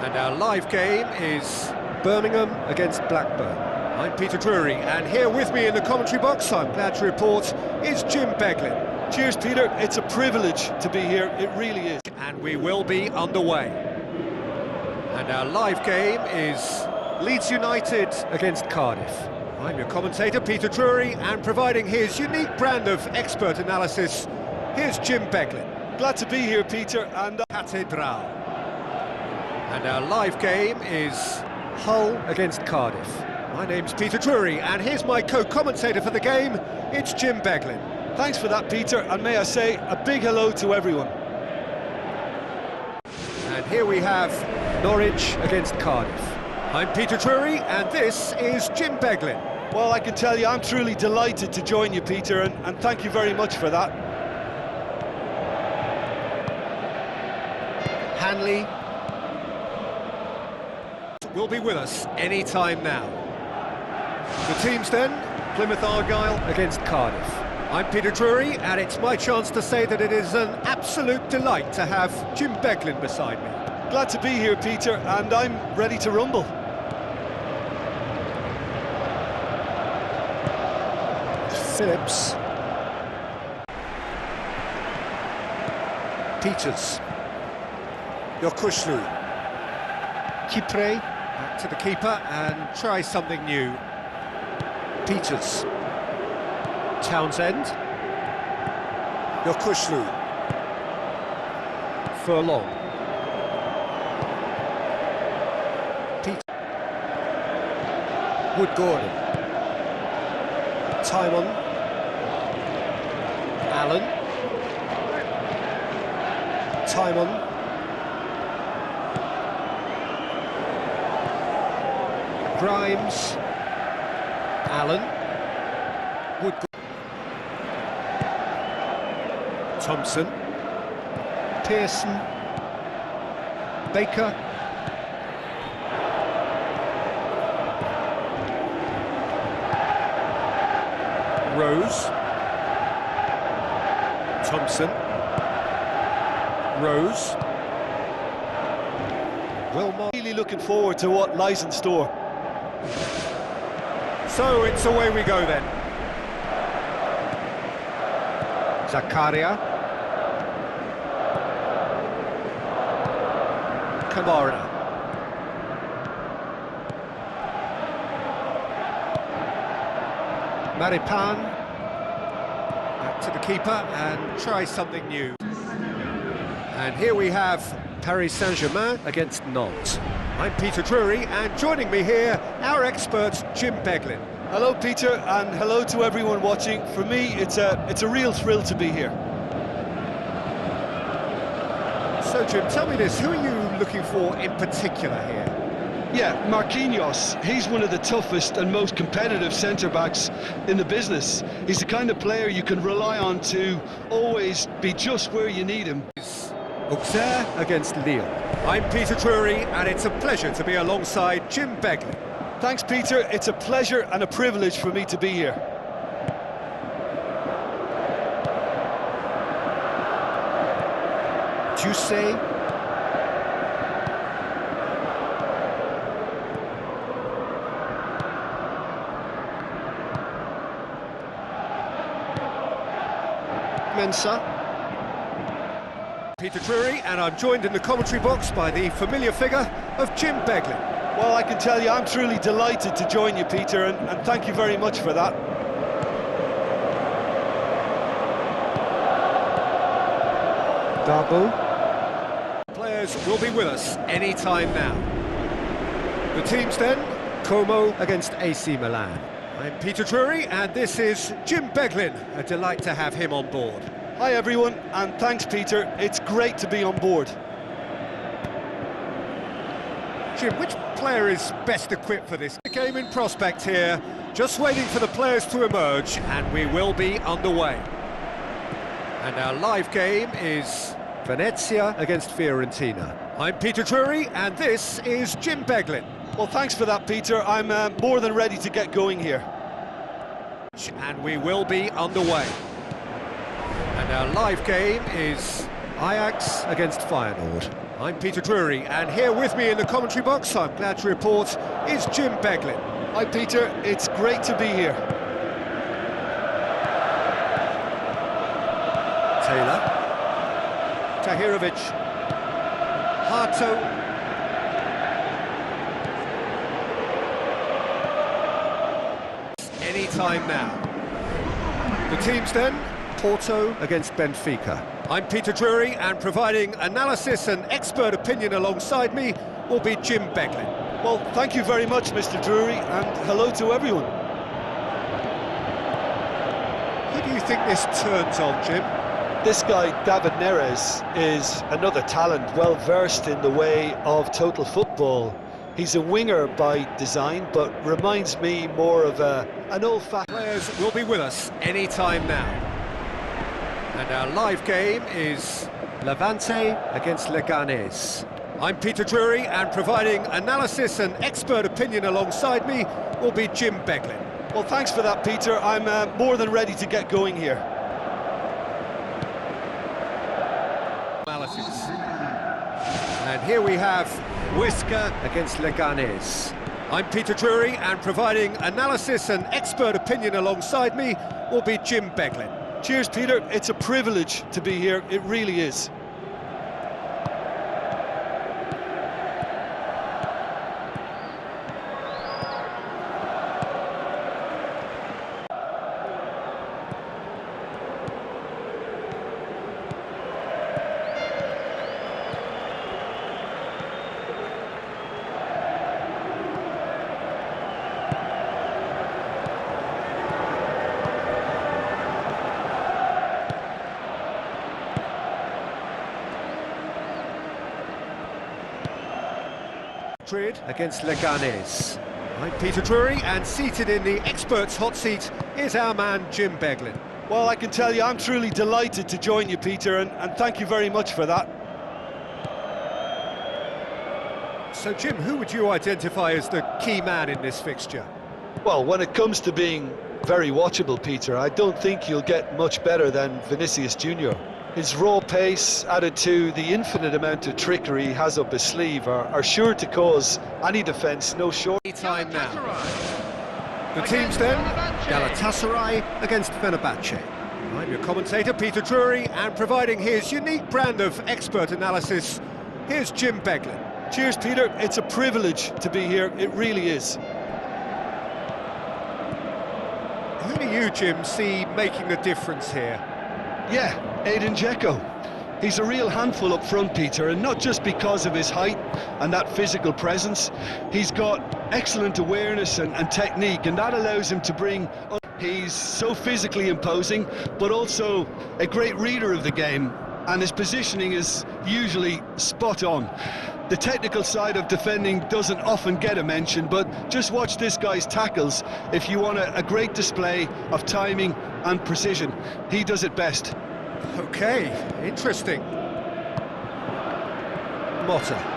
And our live game is Birmingham against Blackburn. I'm Peter Drury, and here with me in the commentary box, I'm glad to report, is Jim Beglin. Cheers, Peter. It's a privilege to be here. It really is. And we will be underway. And our live game is Leeds United against Cardiff. I'm your commentator, Peter Drury, and providing his unique brand of expert analysis, here's Jim Beglin. Glad to be here, Peter, and Cathedral. And our live game is Hull against Cardiff. My name's Peter Drury, and here's my co-commentator for the game, it's Jim Beglin. Thanks for that, Peter, and may I say a big hello to everyone. And here we have Norwich against Cardiff. I'm Peter Drury, and this is Jim Beglin. Well, I can tell you I'm truly delighted to join you, Peter, and thank you very much for that. Hanley will be with us any time now. The teams then, Plymouth Argyle against Cardiff. I'm Peter Drury, and it's my chance to say that it is an absolute delight to have Jim Beglin beside me. Glad to be here, Peter, and I'm ready to rumble. Phillips. Peters. Yokushlu. Kipre. Back to the keeper and try something new. Peters. Townsend. Yokushlu. Furlong. Wood-Gordon. Timon. Allen. Timon. Grimes. Allen. Wood-Gordon. Thompson. Pearson. Baker. Rose. Thompson. Rose. Wilmot. Really looking forward to what lies in store. So it's away we go then. Zakaria. Kamara. Maripan. Back to the keeper and try something new. And here we have Paris Saint-Germain against Nantes. I'm Peter Drury, and joining me here, our expert Jim Beglin. Hello, Peter, and hello to everyone watching. For me, it's a real thrill to be here. So, Jim, tell me this, who are you looking for in particular here? Yeah, Marquinhos, he's one of the toughest and most competitive centre-backs in the business. He's the kind of player you can rely on to always be just where you need him. Auxerre against Lille. I'm Peter Drury, and it's a pleasure to be alongside Jim Beglin. Thanks, Peter. It's a pleasure and a privilege for me to be here. Jussé. Mensah. Peter Drury, and I'm joined in the commentary box by the familiar figure of Jim Beglin. Well, I can tell you I'm truly delighted to join you, Peter, and thank you very much for that. Darboe. Players will be with us any time now. The teams then, Como against AC Milan. I'm Peter Drury, and this is Jim Beglin. A delight to have him on board. Hi everyone, and thanks, Peter. It's great to be on board. Jim, which player is best equipped for this game in prospect here? Just waiting for the players to emerge, and we will be underway. And our live game is Venezia against Fiorentina. I'm Peter Drury, and this is Jim Beglin. Well, thanks for that, Peter. I'm more than ready to get going here. And we will be underway. And our live game is Ajax against Feyenoord. I'm Peter Drury, and here with me in the commentary box, I'm glad to report, is Jim Beglin. Hi Peter, it's great to be here. Taylor. Tahirovic. Harto. Any time now. The teams then, Porto against Benfica. I'm Peter Drury, and providing analysis and expert opinion alongside me will be Jim Beglin. Well, thank you very much, Mr. Drury, and hello to everyone. Who do you think this turns on, Jim? This guy, David Neres, is another talent, well versed in the way of total football. He's a winger by design, but reminds me more of an old-fashioned... Players will be with us any time now. And our live game is Levante against Leganes. I'm Peter Drury, and providing analysis and expert opinion alongside me will be Jim Beglin. Well, thanks for that, Peter. I'm more than ready to get going here. Analysis. And here we have Huesca against Leganes. I'm Peter Drury, and providing analysis and expert opinion alongside me will be Jim Beglin. Cheers, Peter. It's a privilege to be here. It really is. Against Leganes. I'm Peter Drury, and seated in the experts' hot seat is our man Jim Beglin. Well, I can tell you I'm truly delighted to join you, Peter, and thank you very much for that. So, Jim, who would you identify as the key man in this fixture? Well, when it comes to being very watchable, Peter, I don't think you'll get much better than Vinicius Junior. His raw pace, added to the infinite amount of trickery he has up his sleeve, are sure to cause any defence no short. Time now. The teams then, Galatasaray against Fenerbahce. I'm your commentator, Peter Drury, and providing his unique brand of expert analysis, here's Jim Beglin. Cheers, Peter. It's a privilege to be here. It really is. Who do you, Jim, see making the difference here? Yeah, Edin Dzeko. He's a real handful up front, Peter, and not just because of his height and that physical presence. He's got excellent awareness and technique, and that allows him to bring... He's so physically imposing, but also a great reader of the game, and his positioning is usually spot on. The technical side of defending doesn't often get a mention, but just watch this guy's tackles if you want a great display of timing and precision. He does it best. Okay, interesting. Motta.